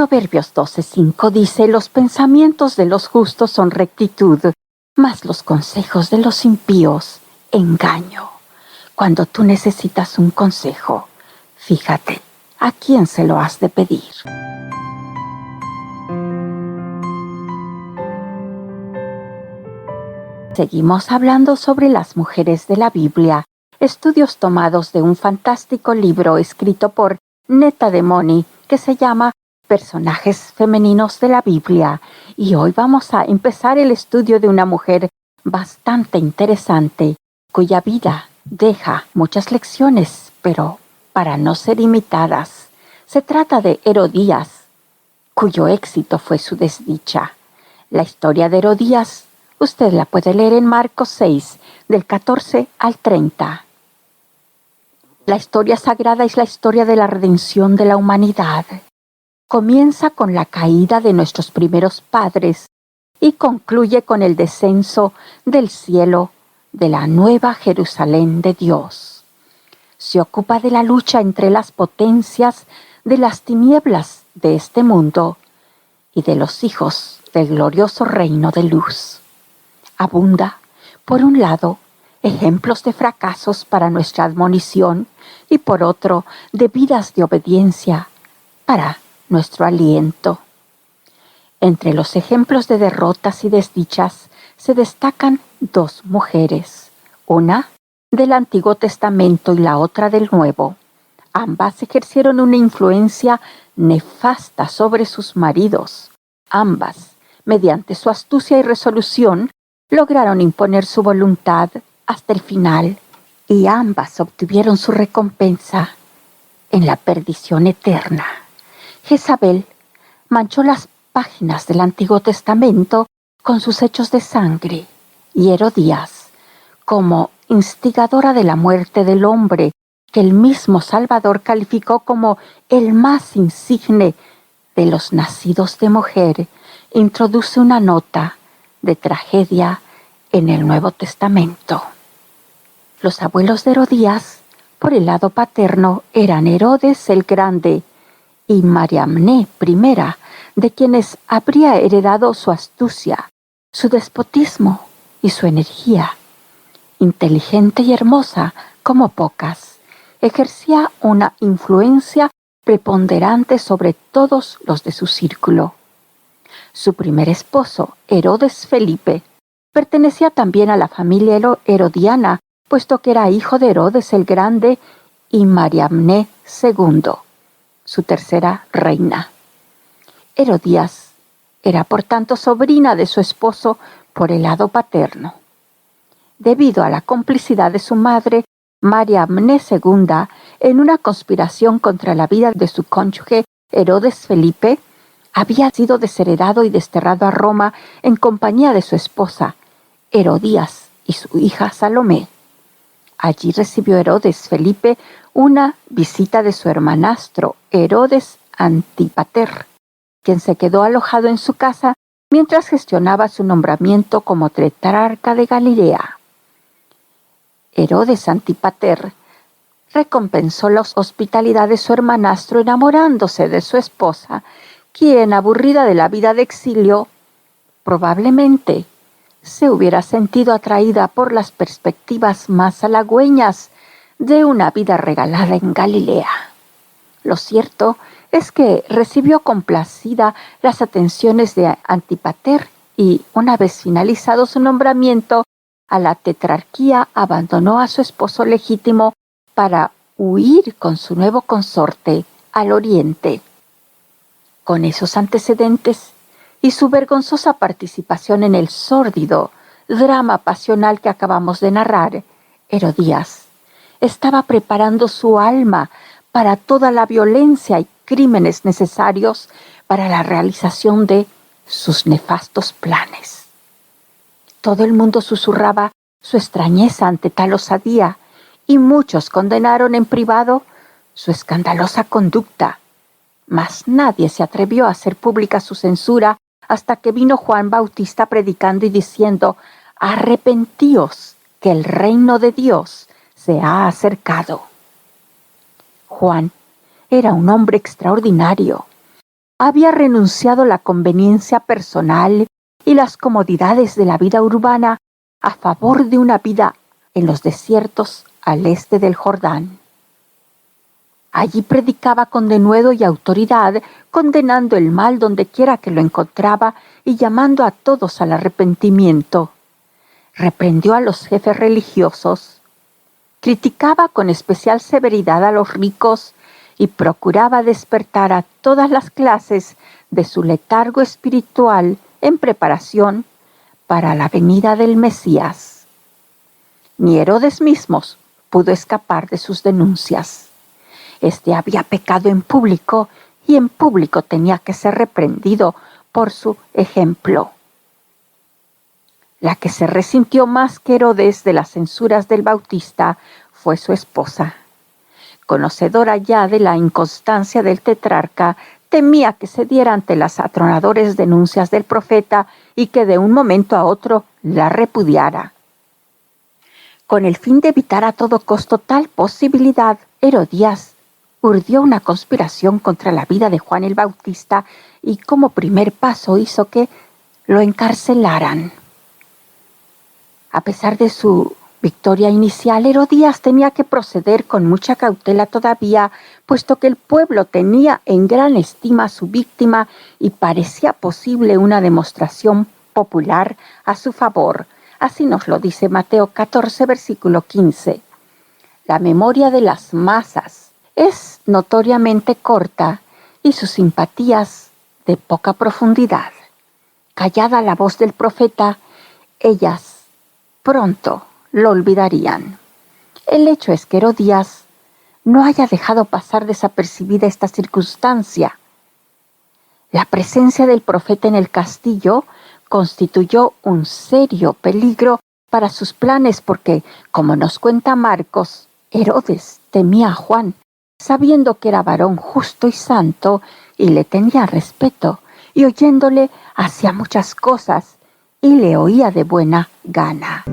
Proverbios 12:5 dice: los pensamientos de los justos son rectitud, mas los consejos de los impíos, engaño. Cuando tú necesitas un consejo, fíjate a quién se lo has de pedir. Seguimos hablando sobre las mujeres de la Biblia, estudios tomados de un fantástico libro escrito por Netta Demoni que se llama Personajes femeninos de la Biblia, y hoy vamos a empezar el estudio de una mujer bastante interesante, cuya vida deja muchas lecciones, pero para no ser imitadas. Se trata de Herodías, cuyo éxito fue su desdicha. La historia de Herodías usted la puede leer en Marcos 6, del 14 al 30. La historia sagrada es la historia de la redención de la humanidad. Comienza con la caída de nuestros primeros padres y concluye con el descenso del cielo de la nueva Jerusalén de Dios. Se ocupa de la lucha entre las potencias de las tinieblas de este mundo y de los hijos del glorioso reino de luz. Abunda, por un lado, ejemplos de fracasos para nuestra admonición y por otro, de vidas de obediencia para nuestro aliento. Entre los ejemplos de derrotas y desdichas se destacan dos mujeres, una del Antiguo Testamento y la otra del Nuevo. Ambas ejercieron una influencia nefasta sobre sus maridos. Ambas, mediante su astucia y resolución, lograron imponer su voluntad hasta el final, y ambas obtuvieron su recompensa en la perdición eterna. Jezabel manchó las páginas del Antiguo Testamento con sus hechos de sangre, y Herodías, como instigadora de la muerte del hombre que el mismo Salvador calificó como el más insigne de los nacidos de mujer, introduce una nota de tragedia en el Nuevo Testamento. Los abuelos de Herodías, por el lado paterno, eran Herodes el Grande y Mariamne I, de quienes habría heredado su astucia, su despotismo y su energía. Inteligente y hermosa como pocas, ejercía una influencia preponderante sobre todos los de su círculo. Su primer esposo, Herodes Felipe, pertenecía también a la familia herodiana, puesto que era hijo de Herodes el Grande y Mariamne II, su tercera reina. Herodías era por tanto sobrina de su esposo por el lado paterno. Debido a la complicidad de su madre, Mariamne II, en una conspiración contra la vida de su cónyuge Herodes Felipe, había sido desheredado y desterrado a Roma en compañía de su esposa, Herodías, y su hija Salomé. Allí recibió Herodes Felipe una visita de su hermanastro, Herodes Antípater, quien se quedó alojado en su casa mientras gestionaba su nombramiento como tetrarca de Galilea. Herodes Antípater recompensó la hospitalidad de su hermanastro enamorándose de su esposa, quien, aburrida de la vida de exilio, probablemente se hubiera sentido atraída por las perspectivas más halagüeñas de una vida regalada en Galilea. Lo cierto es que recibió complacida las atenciones de Antípater y, una vez finalizado su nombramiento a la tetrarquía, abandonó a su esposo legítimo para huir con su nuevo consorte al oriente. Con esos antecedentes y su vergonzosa participación en el sórdido drama pasional que acabamos de narrar, Herodías estaba preparando su alma para toda la violencia y crímenes necesarios para la realización de sus nefastos planes. Todo el mundo susurraba su extrañeza ante tal osadía, y muchos condenaron en privado su escandalosa conducta, mas nadie se atrevió a hacer pública su censura hasta que vino Juan Bautista predicando y diciendo: «Arrepentíos, que el reino de Dios se ha acercado». Juan era un hombre extraordinario. había renunciado a la conveniencia personal y las comodidades de la vida urbana a favor de una vida en los desiertos al este del Jordán. Allí predicaba con denuedo y autoridad, condenando el mal donde quiera que lo encontraba y llamando a todos al arrepentimiento. Reprendió a los jefes religiosos, criticaba con especial severidad a los ricos y procuraba despertar a todas las clases de su letargo espiritual en preparación para la venida del Mesías. Ni Herodes mismo pudo escapar de sus denuncias. Este había pecado en público y en público tenía que ser reprendido por su ejemplo. La que se resintió más que Herodes de las censuras del Bautista fue su esposa. Conocedora ya de la inconstancia del tetrarca, temía que cediera ante las atronadoras denuncias del profeta y que de un momento a otro la repudiara. Con el fin de evitar a todo costo tal posibilidad, Herodías urdió una conspiración contra la vida de Juan el Bautista y como primer paso hizo que lo encarcelaran. A pesar de su victoria inicial, Herodías tenía que proceder con mucha cautela todavía, puesto que el pueblo tenía en gran estima a su víctima y parecía posible una demostración popular a su favor. Así nos lo dice Mateo 14, versículo 15. La memoria de las masas es notoriamente corta y sus simpatías de poca profundidad. Callada la voz del profeta, ellas pronto lo olvidarían. El hecho es que Herodías no haya dejado pasar desapercibida esta circunstancia. La presencia del profeta en el castillo constituyó un serio peligro para sus planes porque, como nos cuenta Marcos, Herodes temía a Juan, sabiendo que era varón justo y santo, y le tenía respeto, y oyéndole hacía muchas cosas, y le oía de buena gana.